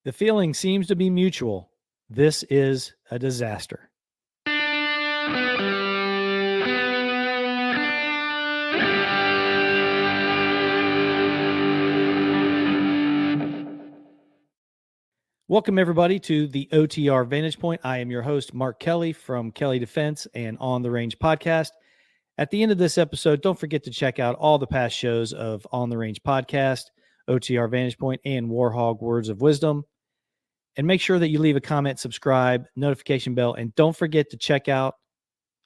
The feeling seems to be mutual. This is a disaster. Welcome, everybody, to the OTR Vantage Point. I am your host, Mark Kelley from Kelley Defense and On the Range podcast. At the end of this episode, don't forget to check out all the past shows of On the Range podcast, OTR Vantage Point, and War HOGG Words of Wisdom. And make sure that you leave a comment, subscribe, notification bell, and don't forget to check out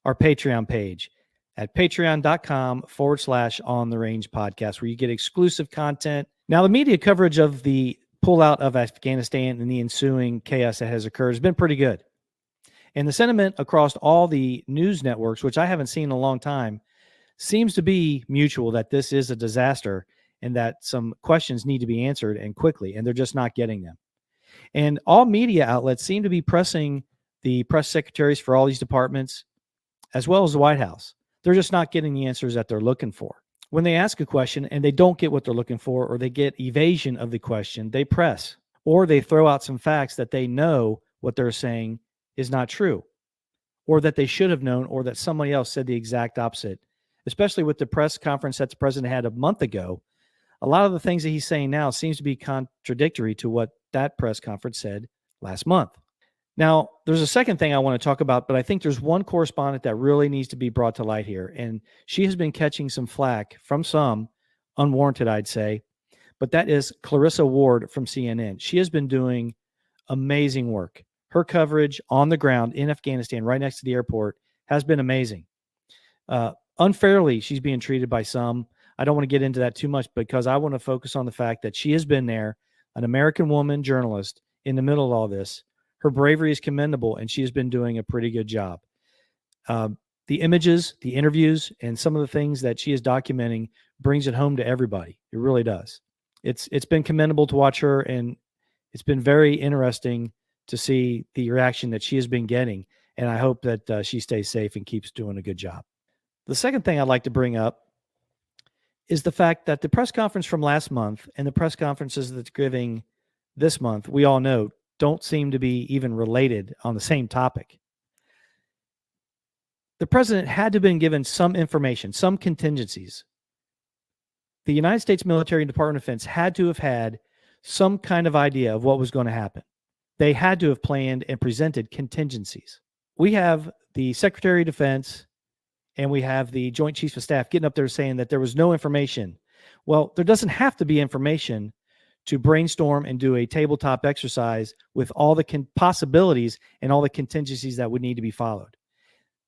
our Patreon page at patreon.com/On the Range podcast, where you get exclusive content. Now, the media coverage of the pullout of Afghanistan and the ensuing chaos that has occurred has been pretty good. And the sentiment across all the news networks, which I haven't seen in a long time, seems to be mutual, that this is a disaster and that some questions need to be answered and quickly, and they're just not getting them. And all media outlets seem to be pressing the press secretaries for all these departments, as well as the White House. They're just not getting the answers that they're looking for. When they ask a question and they don't get what they're looking for, or they get evasion of the question, they press, or they throw out some facts that they know what they're saying is not true, or that they should have known, or that somebody else said the exact opposite. Especially with the press conference that the president had a month ago, a lot of the things that he's saying now seems to be contradictory to what that press conference said last month. Now, there's a second thing I want to talk about, but I think there's one correspondent that really needs to be brought to light here. And she has been catching some flack from some, unwarranted, I'd say, but that is Clarissa Ward from CNN. She has been doing amazing work. Her coverage on the ground in Afghanistan, right next to the airport, has been amazing. Unfairly, she's being treated by some. I don't want to get into that too much, because I want to focus on the fact that she has been there, an American woman journalist in the middle of all this. Her bravery is commendable, and she has been doing a pretty good job. The images, the interviews, and some of the things that she is documenting brings it home to everybody. It really does. It's been commendable to watch her, and it's been very interesting to see the reaction that she has been getting, and I hope that she stays safe and keeps doing a good job. The second thing I'd like to bring up is the fact that the press conference from last month and the press conferences that's giving this month, we all know, don't seem to be even related on the same topic. The president had to have been given some information, some contingencies. The United States military and Department of Defense had to have had some kind of idea of what was going to happen. They had to have planned and presented contingencies. We have the Secretary of Defense and we have the Joint Chiefs of Staff getting up there saying that there was no information. Well, there doesn't have to be information to brainstorm and do a tabletop exercise with all the possibilities and all the contingencies that would need to be followed.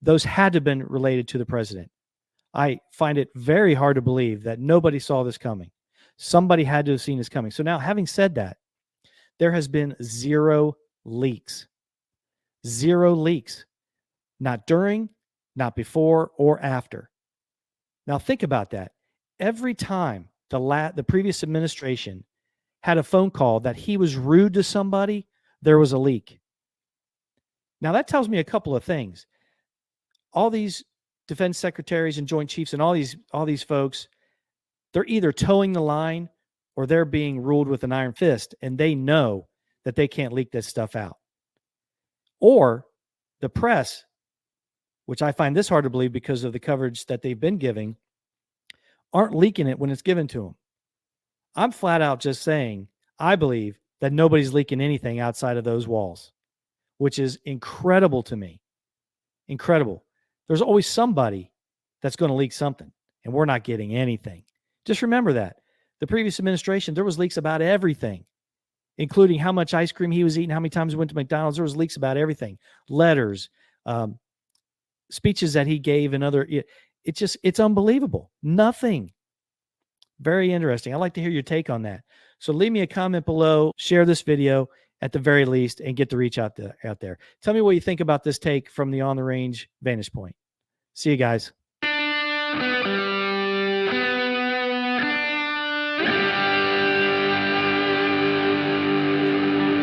Those had to have been related to the president. I find it very hard to believe that nobody saw this coming. Somebody had to have seen this coming. So now, having said that, there has been zero leaks. Zero leaks. Not during, not before, or after. Now think about that. Every time the previous administration had a phone call that he was rude to somebody, there was a leak. Now that tells me a couple of things. All these defense secretaries and joint chiefs and all these folks, they're either towing the line or they're being ruled with an iron fist, and they know that they can't leak this stuff out. Or the press, which I find this hard to believe because of the coverage that they've been giving, aren't leaking it when it's given to them. I'm flat out just saying, I believe that nobody's leaking anything outside of those walls, which is incredible to me. Incredible. There's always somebody that's going to leak something, and we're not getting anything. Just remember that. The previous administration, there was leaks about everything, including how much ice cream he was eating, how many times he went to McDonald's. There was leaks about everything. Letters, speeches that he gave, and other. It's unbelievable. Nothing. Very interesting. I'd like to hear your take on that. So leave me a comment below, share this video at the very least, and get the reach out there. Tell me what you think about this take from the On the Range Vantage Point. See you guys.